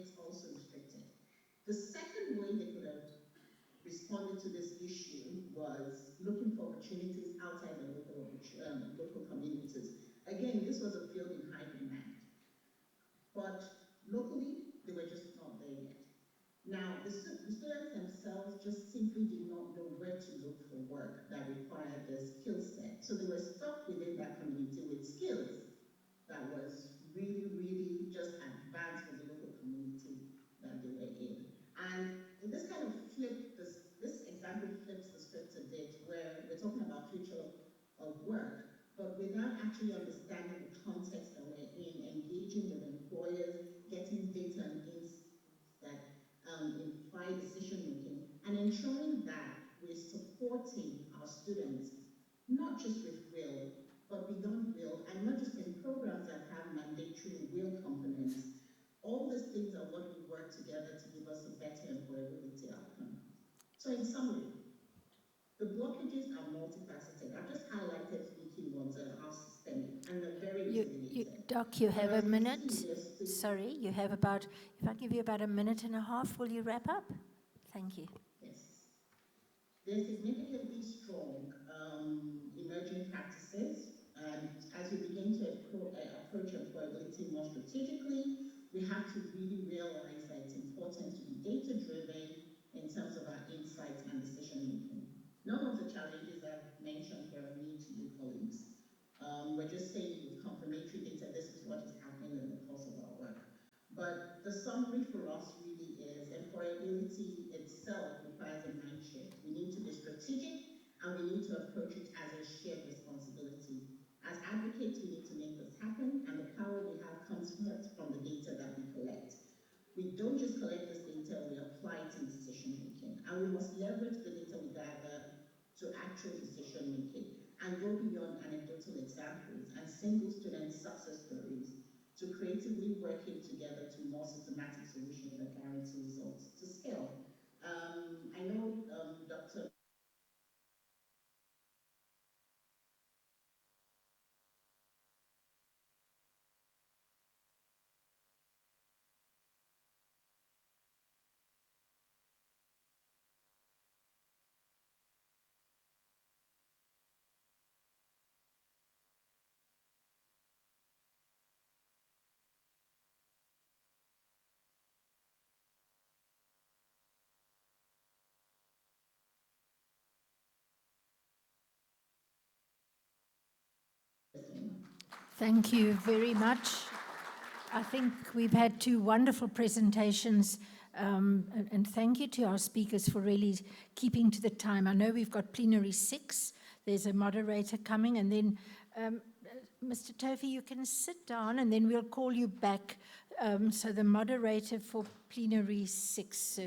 it's also restricted. The second way they could have responded to this issue was looking for opportunities outside the local communities. Again, this was a field in high demand, but locally, they were just not there yet. Now, the students themselves just simply did not know where to look for work that required their skill set. So they were stuck within that community with skills that was really, really just advanced for the local community that they were in. And this kind of this example flips the script a bit, where we're talking about future of work, but without actually understanding the context that we're in, engaging with employers, getting data and insights that imply decision making, and ensuring that we're supporting our students, not just with will, but beyond will, and not just in programs that have mandatory will components. All these things are what we work together to give us a better employability outcome. So in summary, the blockages are multifaceted. I've just highlighted three key ones that are systemic and they're very interrelated. Doc, you have a minute. Sorry, you have about, if I give you about a minute and a half, will you wrap up? Thank you. Yes. There's significantly strong emerging practices, and as we begin to approach employability more strategically, we have to really realize that it's important to be data-driven in terms of our insights and decision-making. None of the challenges I've mentioned here are new to you, colleagues. We're just saying with confirmatory data, this is what is happening in the course of our work. But the summary for us really is employability itself requires a mind shift. We need to be strategic and we need to approach it as a shared responsibility. As advocates, we need to make this happen, and the power we have comes first from the data that we collect. We don't just collect this data, we apply it in decision making, and we must leverage the data we gather to actual decision making and go beyond anecdotal examples and single student success stories to creatively working together to more systematic solutions that guarantee results to scale. I know Dr. Thank you very much. I think we've had two wonderful presentations, and thank you to our speakers for really keeping to the time. I know we've got plenary 6. There's a moderator coming, and then Mr. Tofi, you can sit down, and then we'll call you back. So the moderator for plenary 6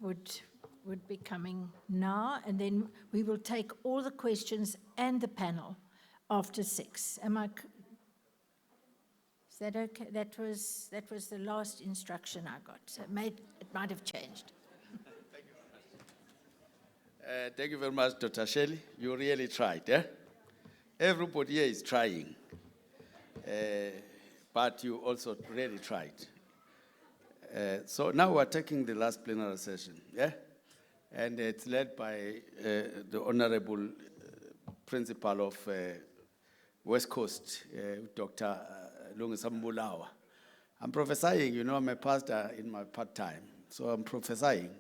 would be coming now, and then we will take all the questions and the panel after 6. Is that okay? That was the last instruction I got. So it might have changed. Thank you very much, Dr. Shelley. You really tried. Everybody here is trying, but you also really tried. So now we're taking the last plenary session, and it's led by the Honorable Principal of West Coast, Dr. Lungisam Mulawa. I'm prophesying, I'm a pastor in my part-time, so I'm prophesying,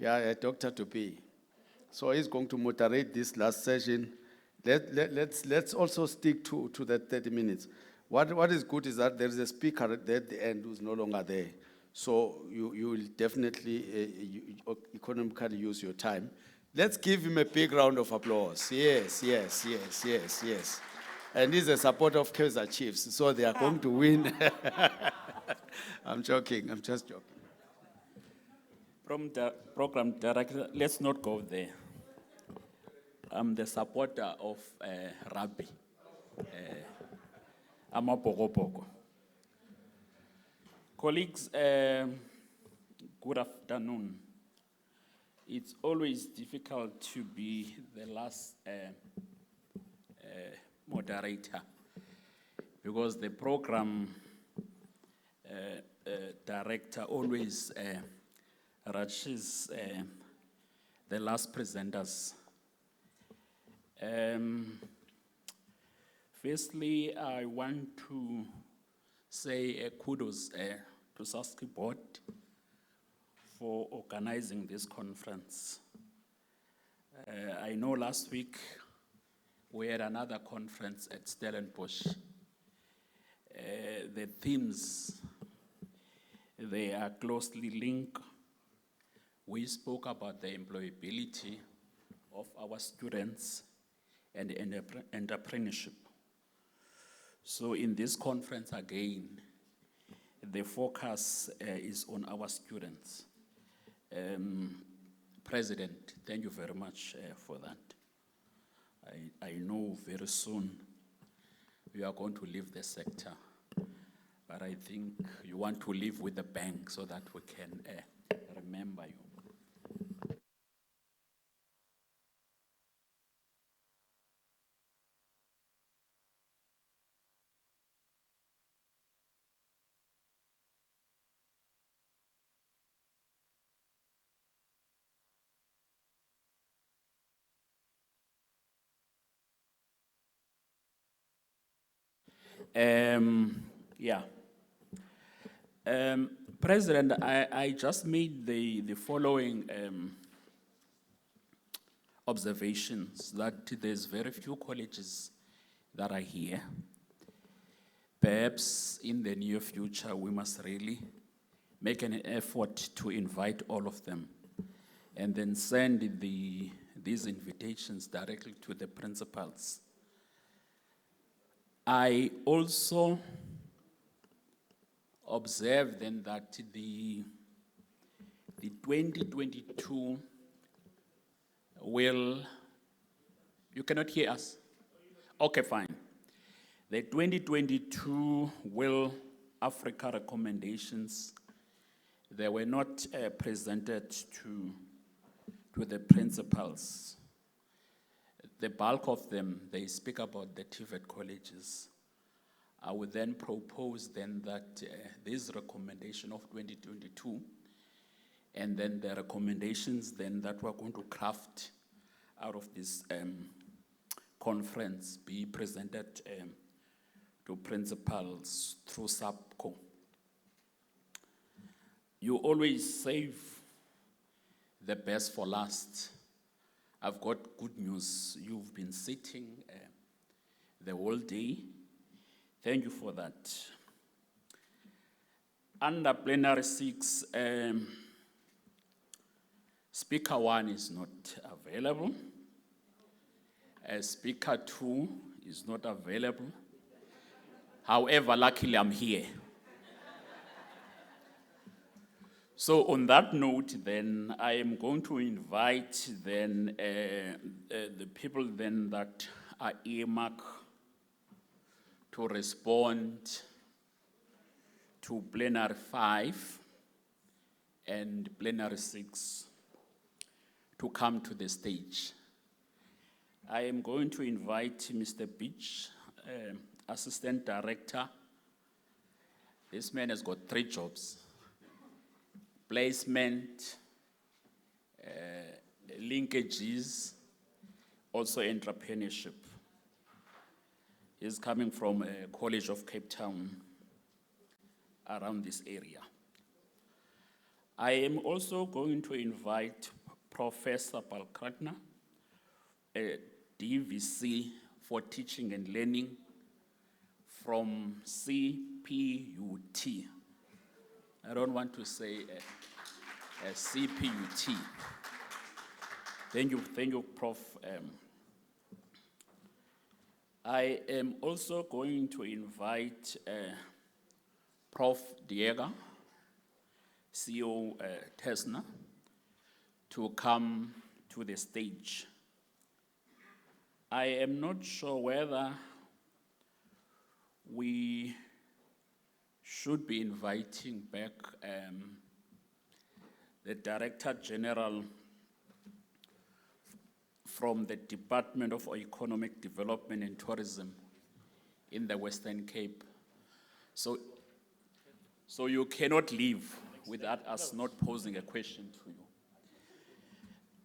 a doctor to be. So he's going to moderate this last session. Let's also stick to that 30 minutes. What is good is that there is a speaker at the end who's no longer there. So you will definitely economically use your time. Let's give him a big round of applause. Yes. And he's a supporter of Kaizer Chiefs, so they are going to win. I'm joking, I'm just joking. From the program director, let's not go there. I'm the supporter of rugby. I'm a Pogopoko. Colleagues, good afternoon. It's always difficult to be the last moderator because the program director always rushes the last presenters. Firstly, I want to say kudos to SASCI board for organizing this conference. I know last week we had another conference at Stellenbosch. The themes, they are closely linked. We spoke about the employability of our students and entrepreneurship. So in this conference again, the focus is on our students. President, thank you very much for that. I know very soon you are going to leave the sector, but I think you want to leave with a bang so that we can remember you. Yeah. President, I just made the following observations that there's very few colleges that are here. Perhaps in the near future, we must really make an effort to invite all of them and then send these invitations directly to the principals. I also observed then that the 2022 will, you cannot hear us? Okay, fine. The 2022 Will Africa recommendations, they were not presented to the principals. The bulk of them, they speak about the TVET colleges. I would then propose then that this recommendation of 2022 and then the recommendations then that we're going to craft out of this conference be presented to principals through SAPCO. You always save the best for last. I've got good news. You've been sitting the whole day. Thank you for that. Under plenary 6, speaker 1 is not available. Speaker 2 is not available. However, luckily I'm here. So on that note, then, I am going to invite then the people then that are earmarked to respond to plenary 5 and plenary 6 to come to the stage. I am going to invite Mr. Beach, Assistant Director. This man has got 3 jobs. Placement, linkages, also entrepreneurship. He's coming from College of Cape Town around this area. I am also going to invite Professor Balkratna, DVC for Teaching and Learning from CPUT. I don't want to say CPUT. Thank you, Prof. I am also going to invite Prof. Diego, CEO Tesna, to come to the stage. I am not sure whether we should be inviting back the Director General from the Department of Economic Development and Tourism in the Western Cape. So So you cannot leave without us not posing a question to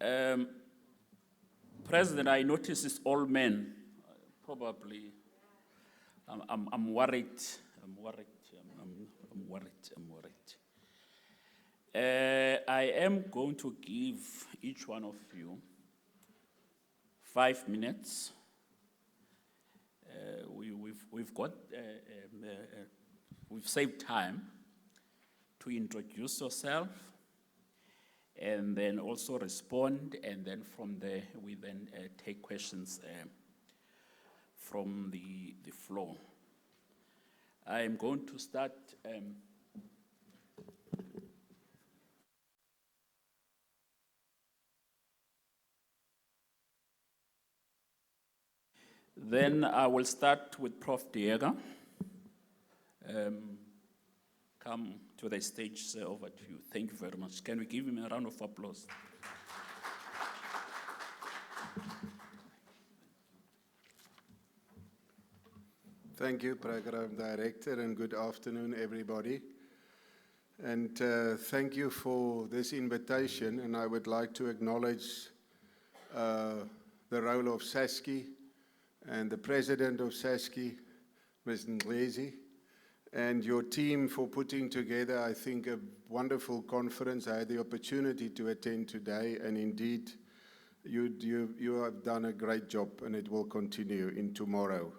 you. President, I notice it's all men. Probably, I'm worried. I'm worried. I am going to give each one of you 5 minutes. We've saved time to introduce yourself and then also respond, and then from there we then take questions from the floor. I am going to start. Then I will start with Prof. Diega. Come to the stage, sir, over to you. Thank you very much. Can we give him a round of applause? Thank you, Program Director, and good afternoon, everybody. And thank you for this invitation, and I would like to acknowledge the role of SASCI and the President of SASCI, Ms. Ndlezi, and your team for putting together, I think, a wonderful conference. I had the opportunity to attend today, and indeed, you have done a great job, and it will continue in tomorrow.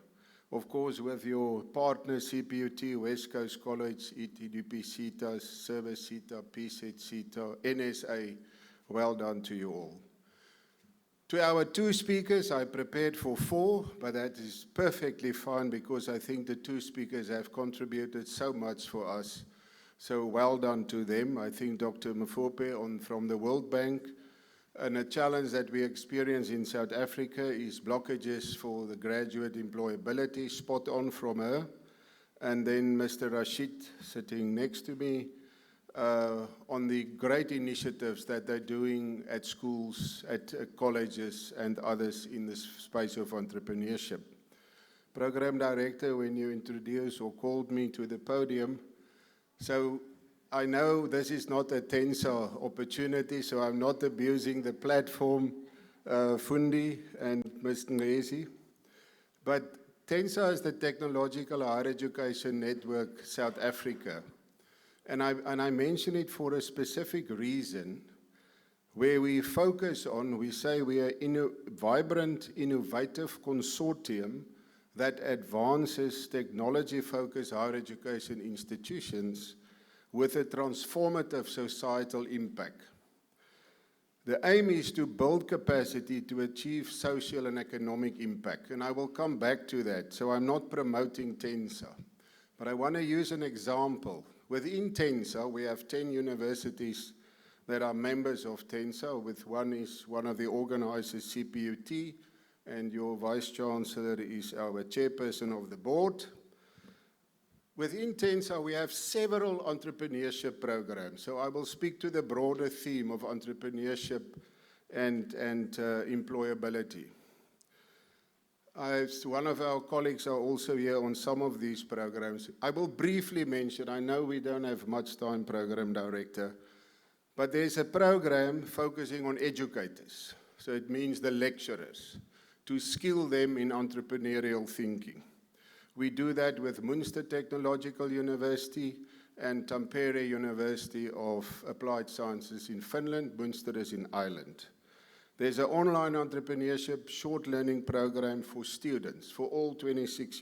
Of course, with your partners, CPUT, West Coast College, ETDP, CETA, Service CETA, PSET CETA, NSA, well done to you all. To our 2 speakers, I prepared for 4, but that is perfectly fine because I think the 2 speakers have contributed so much for us. So well done to them. I think Dr. Mfope from the World Bank, and a challenge that we experience in South Africa is blockages for the graduate employability, spot on from her. And then Mr. Rashid sitting next to me, on the great initiatives that they're doing at schools, at colleges, and others in this space of entrepreneurship. Program Director, when you introduced or called me to the podium, so I know this is not a TENSA opportunity, so I'm not abusing the platform, Fundi and Ms. Ndlezi, but TENSA is the Technological Higher Education Network South Africa. And I mention it for a specific reason, where we focus on, we say we are in a vibrant, innovative consortium that advances technology-focused higher education institutions with a transformative societal impact. The aim is to build capacity to achieve social and economic impact, and I will come back to that. So I'm not promoting TENSA, but I want to use an example. Within TENSA, we have 10 universities that are members of TENSA, with one of the organizers, CPUT, and your Vice-Chancellor is our chairperson of the board. Within TENSA, we have several entrepreneurship programs, so I will speak to the broader theme of entrepreneurship and employability. One of our colleagues are also here on some of these programs. I will briefly mention, I know we don't have much time, Program Director, but there's a program focusing on educators. So it means the lecturers, to skill them in entrepreneurial thinking. We do that with Munster Technological University and Tampere University of Applied Sciences in Finland. Munster is in Ireland. There's an online entrepreneurship short learning program for students for all 26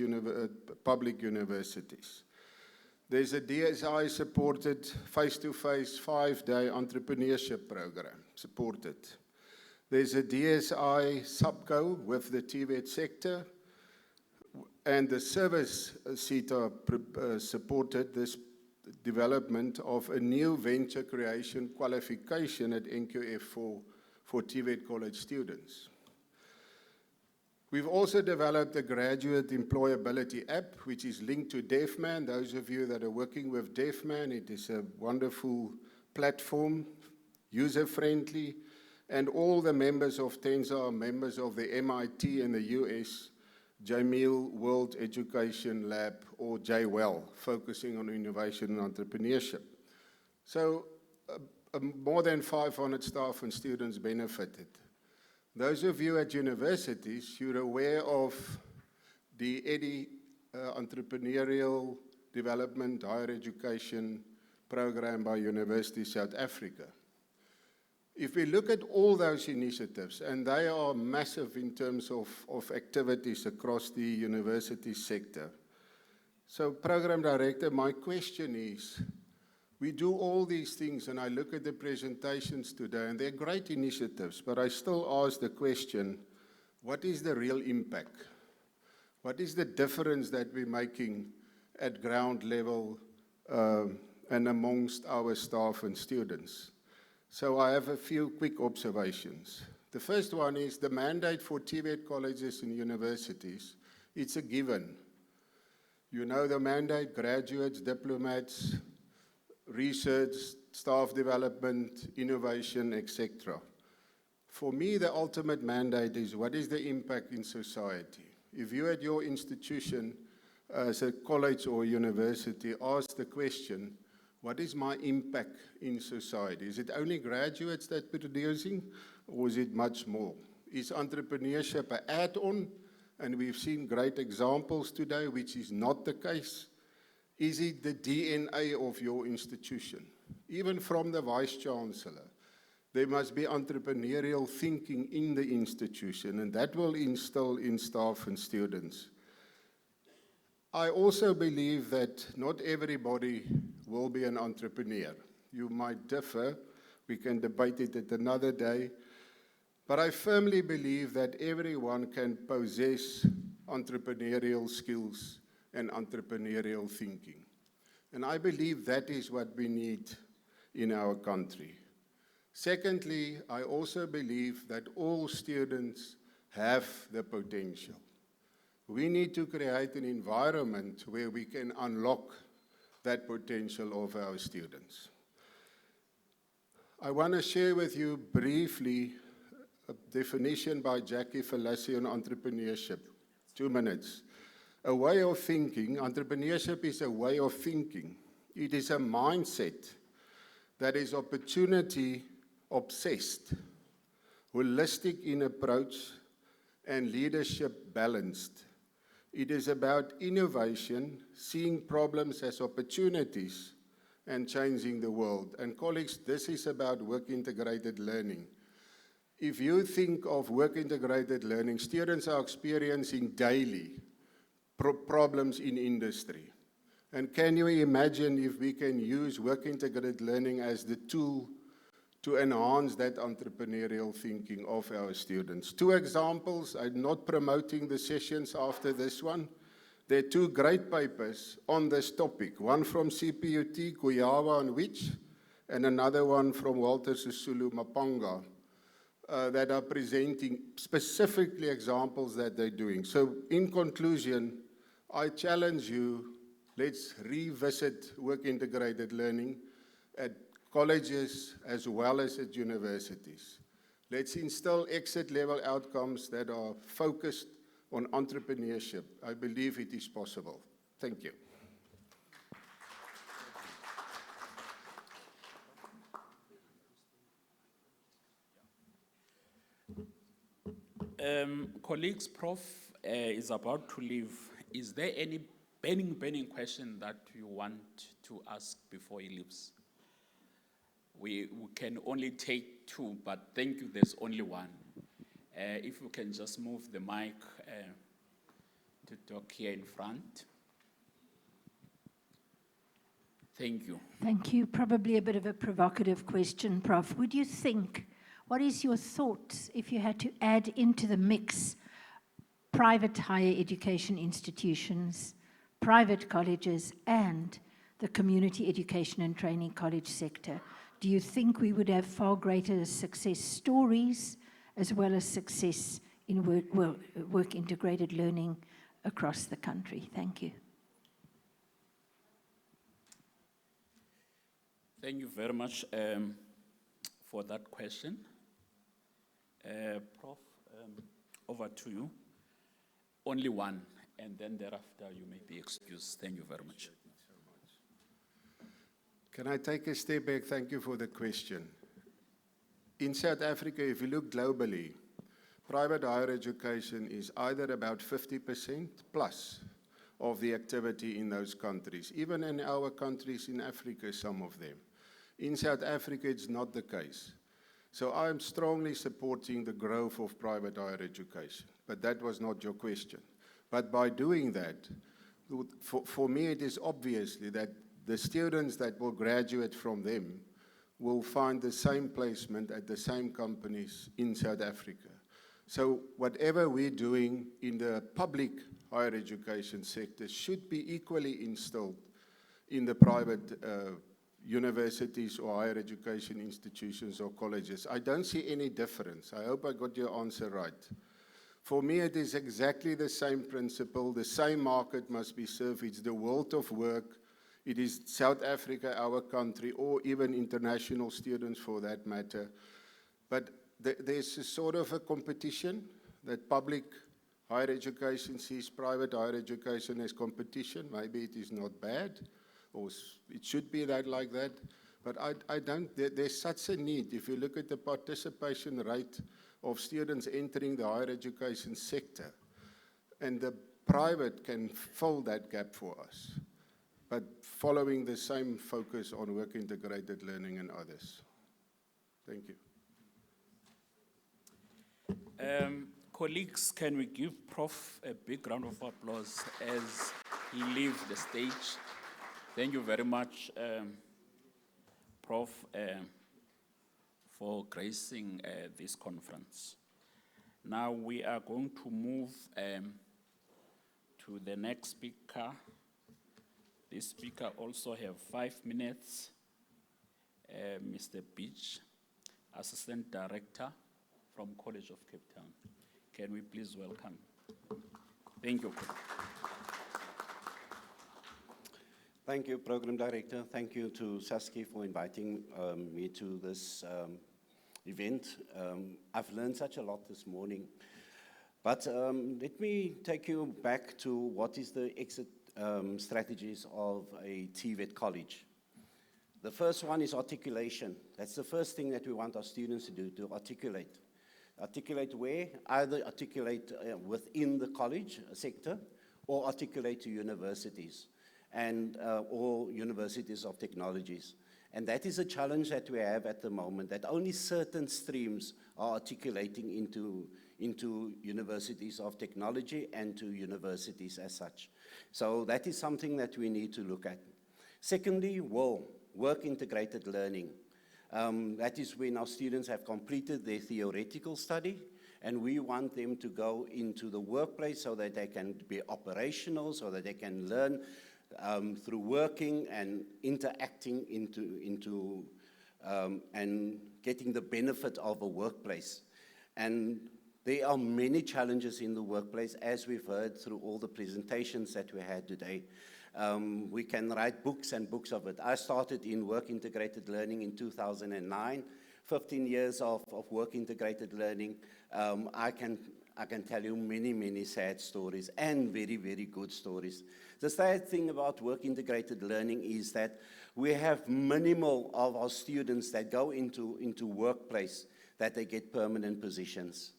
public universities. There's a DSI-supported face-to-face 5-day entrepreneurship program supported. There's a DSI subco with the TVET sector, and the Service CETA supported this development of a new venture creation qualification at NQF for TVET college students. We've also developed a graduate employability app, which is linked to DEFMAN. Those of you that are working with DEFMAN, it is a wonderful platform, user-friendly, and all the members of TENSA are members of the MIT in the US JMIL World Education Lab, or JWEL, focusing on innovation and entrepreneurship. So more than 500 staff and students benefited. Those of you at universities, you're aware of the EDI Entrepreneurial Development Higher Education Program by University South Africa. If we look at all those initiatives, and they are massive in terms of activities across the university sector. So, Program Director, my question is, we do all these things, and I look at the presentations today, and they're great initiatives, but I still ask the question, what is the real impact? What is the difference that we're making at ground level and amongst our staff and students? So I have a few quick observations. The first one is the mandate for TVET colleges and universities. It's a given. You know the mandate, graduates, diplomats, research, staff development, innovation, etc. For me, the ultimate mandate is what is the impact in society? If you at your institution, as a college or university, ask the question, what is my impact in society? Is it only graduates that we're producing, or is it much more? Is entrepreneurship an add-on? And we've seen great examples today, which is not the case. Is it the DNA of your institution? Even from the Vice-Chancellor, there must be entrepreneurial thinking in the institution, and that will instill in staff and students. I also believe that not everybody will be an entrepreneur. You might differ. We can debate it at another day. But I firmly believe that everyone can possess entrepreneurial skills and entrepreneurial thinking. And I believe that is what we need in our country. Secondly, I also believe that all students have the potential. We need to create an environment where we can unlock that potential of our students. I want to share with you briefly a definition by Jackie Fallaci on entrepreneurship. 2 minutes. A way of thinking. Entrepreneurship is a way of thinking. It is a mindset that is opportunity obsessed, holistic in approach, and leadership balanced. It is about innovation, seeing problems as opportunities, and changing the world. And colleagues, this is about work-integrated learning. If you think of work-integrated learning, students are experiencing daily problems in industry. And can you imagine if we can use work-integrated learning as the tool to enhance that entrepreneurial thinking of our students? 2 examples. I'm not promoting the sessions after this one. There are 2 great papers on this topic. One from CPUT, Kuyawa and Witch, and another one from Walter Sisulu Mapanga, that are presenting specifically examples that they're doing. So in conclusion, I challenge you, let's revisit work-integrated learning at colleges as well as at universities. Let's instill exit-level outcomes that are focused on entrepreneurship. I believe it is possible. Thank you. Colleagues, Prof is about to leave. Is there any burning question that you want to ask before he leaves? We can only take 2, but thank you, there's only one. If you can just move the mic to talk here in front. Thank you. Thank you. Probably a bit of a provocative question, Prof. Would you think, what is your thoughts if you had to add into the mix private higher education institutions, private colleges, and the community education and training college sector? Do you think we would have far greater success stories as well as success in work-integrated learning across the country? Thank you. Thank you very much for that question. Prof, over to you. only one, and then thereafter you may be excused. Thank you very much. Can I take a step back? Thank you for the question. In South Africa, if you look globally, private higher education is either about 50% plus of the activity in those countries, even in our countries in Africa, some of them. In South Africa, it's not the case. So I'm strongly supporting the growth of private higher education, but that was not your question. But by doing that, for me, it is obviously that the students that will graduate from them will find the same placement at the same companies in South Africa. So whatever we're doing in the public higher education sector should be equally instilled in the private universities or higher education institutions or colleges. I don't see any difference. I hope I got your answer right. For me, it is exactly the same principle. The same market must be served. It's the world of work. It is South Africa, our country, or even international students for that matter. But there's a sort of a competition that public higher education sees private higher education as competition. Maybe it is not bad, or it should be that like that. But I don't, there's such a need. If you look at the participation rate of students entering the higher education sector, and the private can fill that gap for us, but following the same focus on work-integrated learning and others. Thank you. Colleagues, can we give Prof a big round of applause as he leaves the stage? Thank you very much, Prof, for gracing this conference. Now we are going to move to the next speaker. This speaker also have 5 minutes. Mr. Beach, Assistant Director from College of Cape Town. Can we please welcome? Thank you. Thank you, Program Director. Thank you to Saskia for inviting me to this event. I've learned such a lot this morning. But let me take you back to what is the exit strategies of a TVET college. The first one is articulation. That's the first thing that we want our students to do, to articulate. Articulate where? Either articulate within the college sector or articulate to universities and or universities of technologies. And that is a challenge that we have at the moment, that only certain streams are articulating into universities of technology and to universities as such. So that is something that we need to look at. Secondly, work-integrated learning. That is when our students have completed their theoretical study, and we want them to go into the workplace so that they can be operational, so that they can learn through working and interacting and getting the benefit of a workplace. And there are many challenges in the workplace, as we've heard through all the presentations that we had today. We can write books and books of it. I started in work-integrated learning in 2009, 15 years of work-integrated learning. I can tell you many, many sad stories and very, very good stories. The sad thing about work-integrated learning is that we have minimal of our students that go into workplace that they get permanent positions.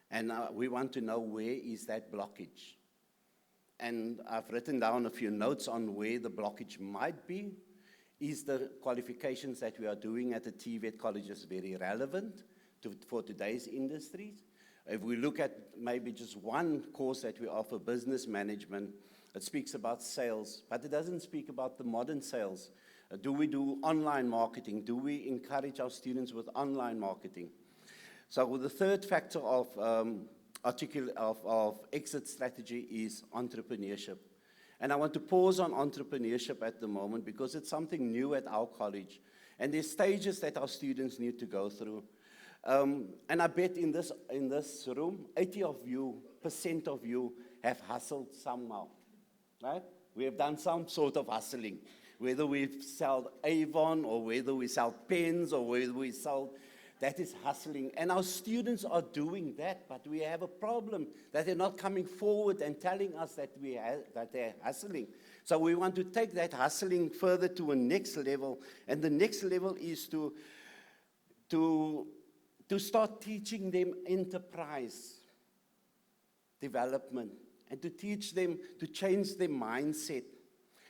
And we want to know where is that blockage. And I've written down a few notes on where the blockage might be. Is the qualifications that we are doing at the TVET colleges very relevant for today's industries? If we look at maybe just one course that we offer, business management, it speaks about sales, but it doesn't speak about the modern sales. Do we do online marketing? Do we encourage our students with online marketing? So the third factor of exit strategy is entrepreneurship. And I want to pause on entrepreneurship at the moment because it's something new at our college. And there's stages that our students need to go through. And I bet in this room, 80% of you have hustled somehow, right? We have done some sort of hustling, whether we sell Avon or whether we sell pens or whether we sell That is hustling. And our students are doing that, but we have a problem that they're not coming forward and telling us that, that they're hustling. So we want to take that hustling further to a next level. And the next level is to start teaching them enterprise development and to teach them to change their mindset,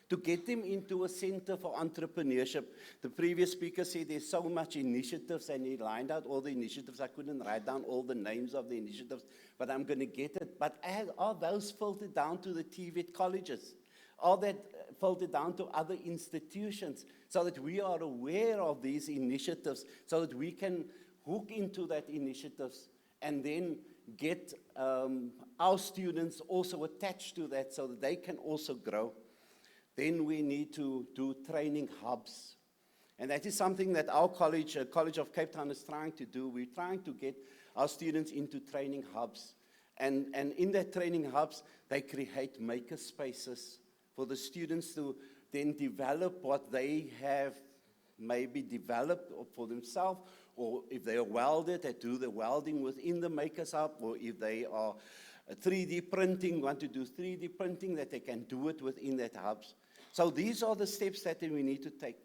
to get them into a center for entrepreneurship. The previous speaker said there's so much initiatives, and he lined out all the initiatives. I couldn't write down all the names of the initiatives, but I'm going to get it. But are those filtered down to the TVET colleges? Are that filtered down to other institutions so that we are aware of these initiatives, so that we can hook into that initiatives and then get our students also attached to that so that they can also grow? Then we need to do training hubs. And that is something that our college, College of Cape Town, is trying to do. We're trying to get our students into training hubs. And in that training hubs, they create maker spaces for the students to then develop what they have maybe developed for themselves, or if they are welded, they do the welding within the Makers Hub, or if they are 3D printing, want to do 3D printing, that they can do it within that hubs. So these are the steps that we need to take.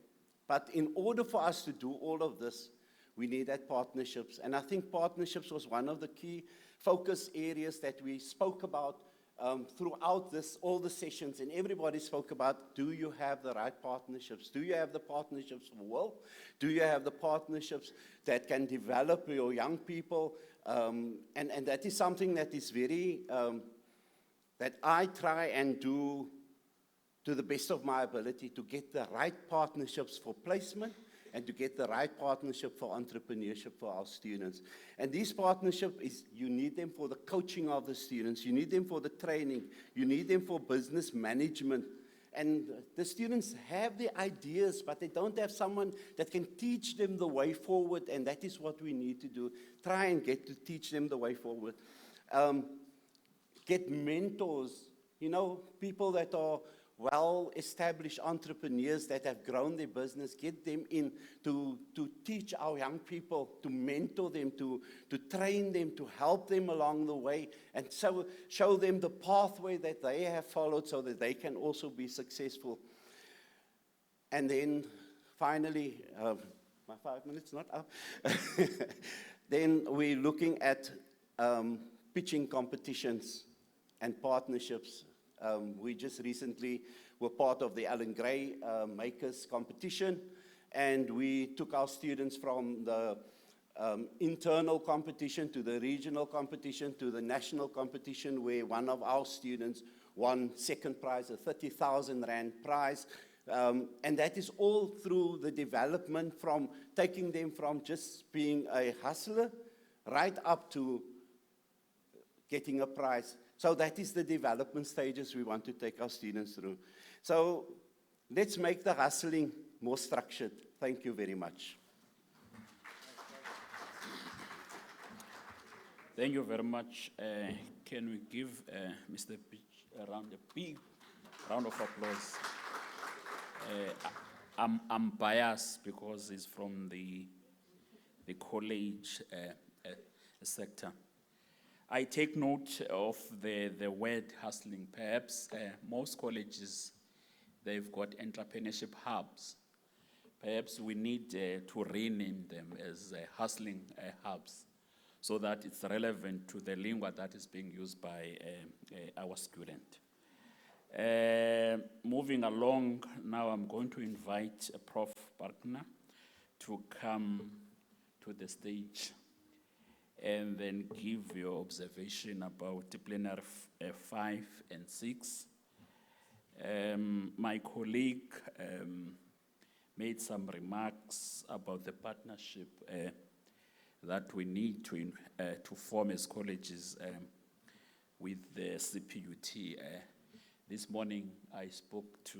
But in order for us to do all of this, we need that partnerships. And I think partnerships was one of the key focus areas that we spoke about throughout all the sessions. And everybody spoke about, do you have the right partnerships? Do you have the partnerships for wealth? Do you have the partnerships that can develop your young people? And that is something that is very, that I try and do to the best of my ability, to get the right partnerships for placement and to get the right partnership for entrepreneurship for our students. And these partnerships, you need them for the coaching of the students, you need them for the training, you need them for business management. And the students have the ideas, but they don't have someone that can teach them the way forward, and that is what we need to do. Try and get to teach them the way forward. Get mentors, people that are well-established entrepreneurs that have grown their business, get them in to teach our young people, to mentor them, to train them, to help them along the way, and so show them the pathway that they have followed so that they can also be successful. And then finally, my 5 minutes not up, then we're looking at pitching competitions and partnerships. We just recently were part of the Alan Gray Makers competition, and we took our students from the internal competition to the regional competition to the national competition, where one of our students won second prize, a 30,000 Rand prize. And that is all through the development, from taking them from just being a hustler right up to getting a prize. So that is the development stages we want to take our students through. So let's make the hustling more structured. Thank you very much. Thank you very much. Can we give Mr. Pitch a big round of applause? I'm biased because he's from the college sector. I take note of the word hustling. Perhaps most colleges, they've got entrepreneurship hubs. Perhaps we need to rename them as hustling hubs so that it's relevant to the lingua that is being used by our student. Moving along, now I'm going to invite Prof. Barkner to come to the stage and then give your observation about plenary 5 and 6. My colleague made some remarks about the partnership that we need to form as colleges with the CPUT. This morning I spoke to